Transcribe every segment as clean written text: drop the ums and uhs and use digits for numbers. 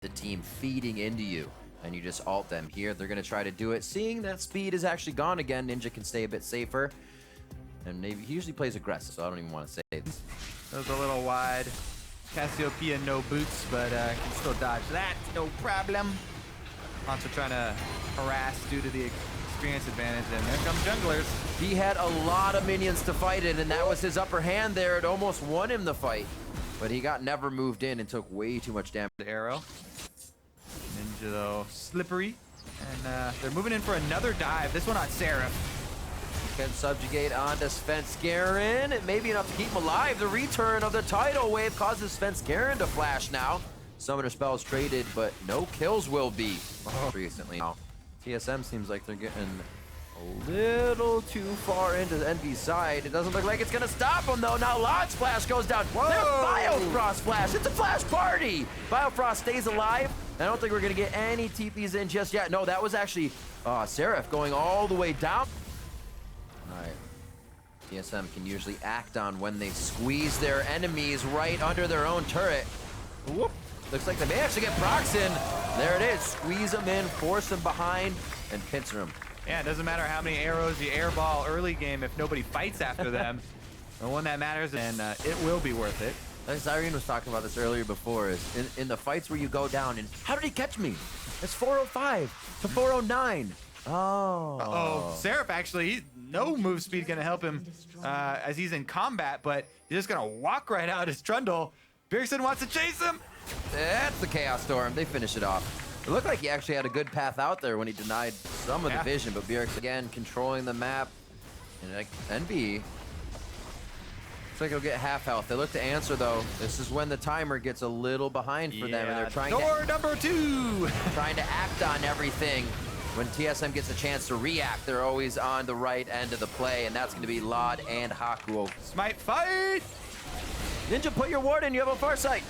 the team feeding into you, and you just ult them here. They're going to try to do it. Seeing that speed is actually gone again, Ninja can stay a bit safer. And he usually plays aggressive, so I don't even want to say this. That was a little wide. Cassiopeia no boots, but can still dodge that, no problem. Also trying to harass due to the experience advantage, and there come junglers. He had a lot of minions to fight it, and that was his upper hand there. It almost won him the fight, but he got never moved in and took way too much damage. The arrow. Ninja though, slippery. And they're moving in for another dive. This one on Seraph. Can subjugate onto Svenskeren. Maybe enough to keep him alive. The return of the tidal wave causes Svenskeren to flash now. Summoner spells traded, but no kills will be recently. Now, TSM seems like they're getting a little too far into the EnVyUs side. It doesn't look like it's gonna stop them though. Now Lod's flash goes down. There's Biofrost flash. It's a flash party. Biofrost stays alive. I don't think we're gonna get any TPs in just yet. No, that was actually Seraph going all the way down. All right. TSM can usually act on when they squeeze their enemies right under their own turret. Whoop. Looks like they may actually get Proxin. There it is. Squeeze them in, force them behind, and pincer them. Yeah, it doesn't matter how many arrows you airball early game if nobody fights after them. The one that matters, and it will be worth it. Like Zyrene was talking about this earlier before, is in the fights where you go down, and how did he catch me? It's 405 to 409. Oh. Seraph actually, no move speed gonna help him as he's in combat, but he's just gonna walk right out his Trundle. Bjergsen wants to chase him. That's the Chaos Storm. They finish it off. It looked like he actually had a good path out there when he denied some of the vision, but Bjergsen again controlling the map. And like EnVyUs, looks like he'll get half health. They look to answer though. This is when the timer gets a little behind for them, and they're trying number 2. Trying to act on everything. When TSM gets a chance to react, they're always on the right end of the play, and that's going to be Lod and Hakuo. Smite fight! Ninja, put your ward in. You have a Farsight.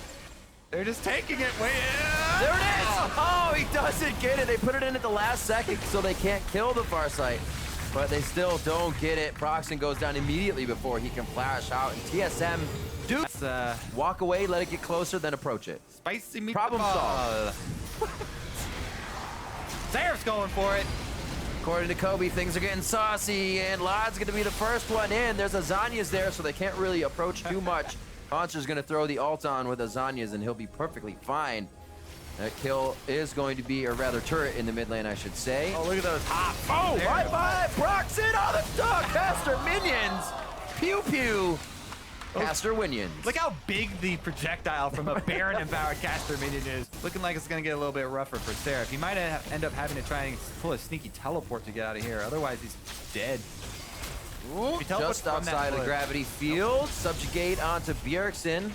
They're just taking it way in. There it is! Oh, he doesn't get it. They put it in at the last second, so they can't kill the Farsight. But they still don't get it. Proxin goes down immediately before he can flash out, and TSM do walk away, let it get closer, then approach it. Spicy meatball. Problem solved. Seraph's going for it. According to Kobe, things are getting saucy, and Lod's going to be the first one in. There's Azanias there, so they can't really approach too much. Monster's going to throw the ult on with Azanias, and he'll be perfectly fine. That kill is going to be, or rather turret in the mid lane, I should say. Oh, look at those hops. Oh, bye-bye, Proxin! Oh, the dog caster minions! Pew pew! Caster minions. Look how big the projectile from a Baron empowered caster minion is. Looking like it's gonna get a little bit rougher for Seraph. He might end up having to try and pull a sneaky teleport to get out of here. Otherwise, he's dead. Ooh, just outside of the gravity field. Subjugate onto Bjergsen.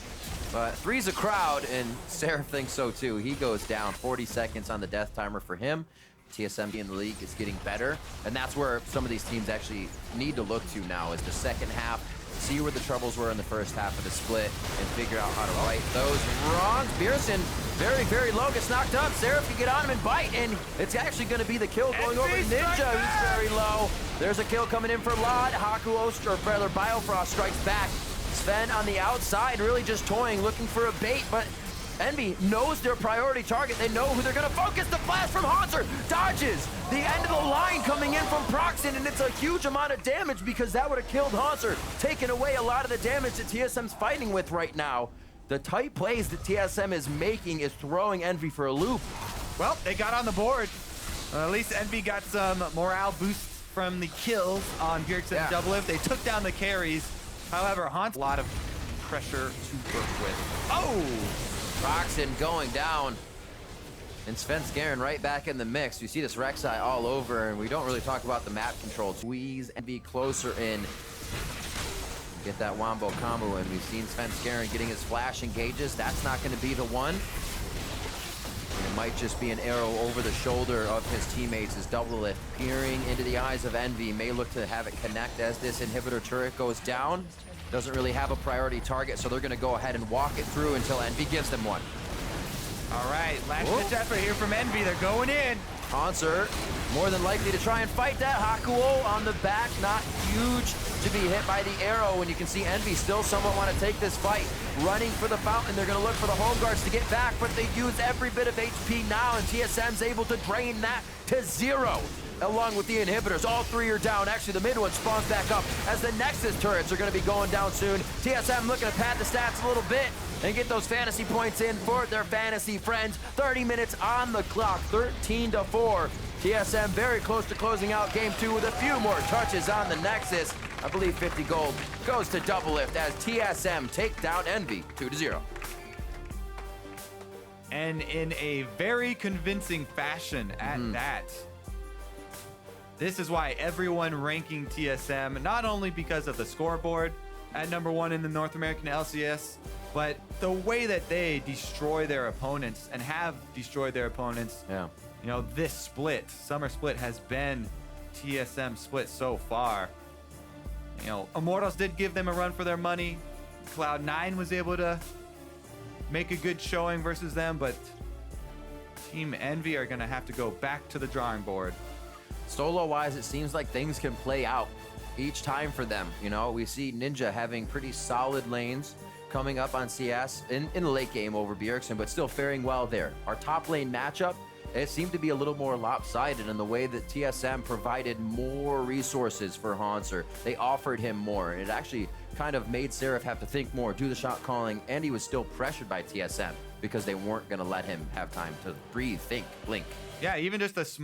But three's a crowd, and Seraph thinks so too. He goes down. 40 seconds on the death timer for him. TSM in the league is getting better, and that's where some of these teams actually need to look to now, is the second half. See where the troubles were in the first half of the split and figure out how to right those wrongs. Bjergsen, very, very low, gets knocked up. Seraph can get on him and bite, and it's actually going to be the kill going over Ninja, who's very low. There's a kill coming in for Lod. Hakuo, or rather Biofrost, strikes back. Sven on the outside, really just toying, looking for a bait, but EnVyUs knows their priority target. They know who they're going to focus. The flash from Hanser dodges the end of the line coming in from Proxin, and it's a huge amount of damage because that would have killed Hanser, taking away a lot of the damage that TSM's fighting with right now. The tight plays that TSM is making is throwing EnVyUs for a loop. Well, they got on the board. At least EnVyUs got some morale boosts from the kills on Bjergsen and Doublelift. They took down the carries. However, Hanser, a lot of pressure to work with. Oh! Proxin going down, and Svenskeren right back in the mix. You see this Rek'Sai all over, and we don't really talk about the map control. Squeeze and be closer in. Get that wombo combo, and we've seen Svenskeren getting his flash engages. That's not going to be the one. It might just be an arrow over the shoulder of his teammates as Doublelift peering into the eyes of EnVyUs. May look to have it connect as this inhibitor turret goes down. Doesn't really have a priority target, so they're going to go ahead and walk it through until EnVyUs gives them one. All right, last ditch effort here from EnVyUs. They're going in. Hanser more than likely to try and fight that. Hakuo on the back, not huge to be hit by the arrow, and you can see Envy still somewhat want to take this fight. Running for the fountain, they're going to look for the home guards to get back, but they use every bit of HP now, and TSM's able to drain that to 0. Along with the inhibitors, all 3 are down. Actually, the mid one spawns back up as the Nexus turrets are going to be going down soon. TSM looking to pad the stats a little bit and get those fantasy points in for their fantasy friends. 30 minutes on the clock, 13-4. TSM very close to closing out game 2 with a few more touches on the Nexus. I believe 50 gold goes to Doublelift as TSM take down Envy 2-0. And in a very convincing fashion at that. This is why everyone ranking TSM, not only because of the scoreboard at #1 in the North American LCS, but the way that they destroy their opponents and have destroyed their opponents. Yeah. You know, this split, summer split, has been TSM split so far. You know, Immortals did give them a run for their money. Cloud9 was able to make a good showing versus them, but Team Envy are going to have to go back to the drawing board. Solo-wise, it seems like things can play out each time for them. You know, we see Ninja having pretty solid lanes coming up on CS in the late game over Bjergsen, but still faring well there. Our top lane matchup, it seemed to be a little more lopsided in the way that TSM provided more resources for Hanser. They offered him more, and it actually kind of made Seraph have to think more, do the shot calling, and he was still pressured by TSM because they weren't going to let him have time to breathe, think, blink. Yeah, even just a small